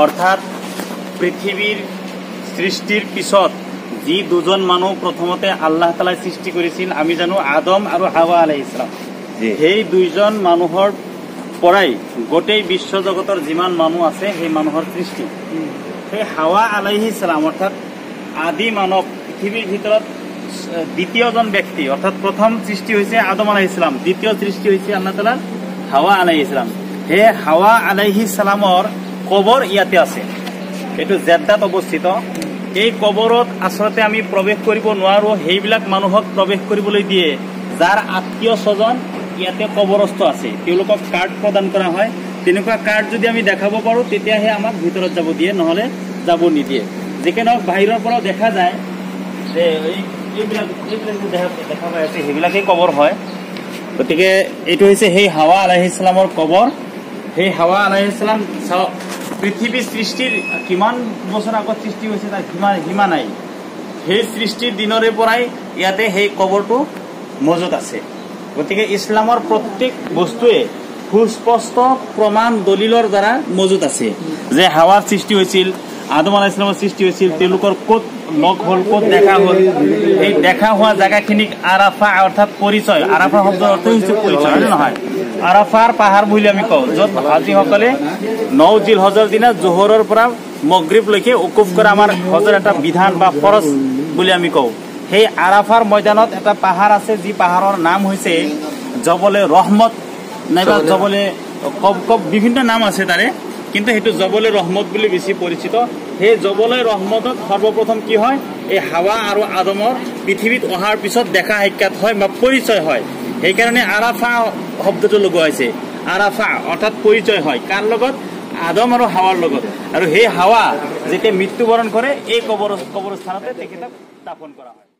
অৰ্থাৎ পৃথিবীৰ সৃষ্টিৰ পিছত যি দুজন মানুহ প্ৰথমতে আল্লাহ তাআলাই সৃষ্টি কৰেছিল আমি জানো আদম আৰু হাৱা আলাইহিস সালাম সেই দুইজন মানুহৰ পৰাই গোটেই বিশ্ব জগতৰ যিমান মানুহ আছে সেই মানুহৰ সৃষ্টি সেই হাৱা আলাইহিস সালাম অৰ্থাৎ আদি মানৱ পৃথিবীৰ ভিতৰত দ্বিতীয়জন ব্যক্তি অর্থাৎ প্রথম সৃষ্টি হয়েছে আদম আলাইহিস সালাম দ্বিতীয় সৃষ্টি হয়েছে আল্লাহ তাআলার হাৱা আলাইহিস সালাম হে হাৱা আলাইহিস সালামৰ কবৰ ইয়াতে আছে এটো জেদ্দাত অবস্থিত এই কবৰত আসলতে আমি প্ৰবেশ কৰিব নোৱাৰো সেইবিলাক মানুহক প্ৰবেশ কৰিবলৈ দিয়ে যাৰ আত্মীয় স্বজন ইয়াতে কবৰস্থ আছে তেওঁলোকক কাৰ্ড প্ৰদান কৰা হয় তেনেকুৱা কাৰ্ড যদি আমি দেখাব পাৰো তেতিয়াহে আমাক ভিতৰত যাব দিয়ে নহলে যাব নিদিয়ে যেকেন বাহিৰৰ পৰা দেখা যায় যে এইবিলাক দেখা পাই আছে সেইবিলাকে কবৰ হয় গতিকে এইটো হৈছে সেই হাৱা আলাইহিস সালামৰ কবৰ সেই হাৱা আলাইহিস সালাম পৃথিবী সৃষ্টিৰ কিমান বছৰ আগত সৃষ্টি হৈছে তাৰ সীমা নাই সেই সৃষ্টিৰ দিনৰে পৰাই ইয়াতে সেই কবৰটো মজুত আছে গতিকে ইছলামৰ প্ৰত্যেক বস্তুৱে সুস্পষ্ট প্ৰমাণ দলিলৰ দ্বাৰা মজুত আছে যে হাৱাৰ সৃষ্টি হৈছিল আদম আলাইহিস সালামৰ সৃষ্টি হৈছিল তেওঁলোকৰ ক'ত লগ হল ক'ত দেখা হল এই দেখা হোৱা জায়গাখিনিক আৰাফা অৰ্থাৎ পৰিচয় আৰাফা শব্দৰ অৰ্থ হৈছে পৰিচয় নহয় আৰাফাৰ পাহাৰ বুলি আমি কওঁ য'ত হাজীসকলে 9 জিলহজৰ দিনা জোহৰৰ পৰা মাগৰিবলৈকে উকুফ কৰা আমাৰ হজৰ এটা বিধান বা ফৰজ বুলি আমি কওঁ সেই আৰাফাৰ ময়দানত এটা পাহাৰ আছে যি পাহাৰৰ নাম হৈছে জবলে ৰহমত নাইবা জবলে কব বিভিন্ন নাম আছে তাৰে কিন্তু হেতু জবলে ৰহমত বুলি বেছি পৰিচিত হে জবলে ৰহমতত সৰ্বপ্ৰথম কি হয় এই হাৱা আৰু আদমৰ পৃথিবীত অহাৰ পিছত দেখা সাক্ষাৎ হয় বা পৰিচয় হয় এই কাৰণে আৰাফা শব্দটো লগোৱা হৈছে আৰাফা অৰ্থাৎ পৰিচয় হয় কাৰ লগত আদম আৰু হাৱাৰ লগত আৰু সেই হাৱা যেতিয়া মৃত্যুবৰণ কৰে এই কবৰস্থানতে তেখেতক দাফন কৰা হয়।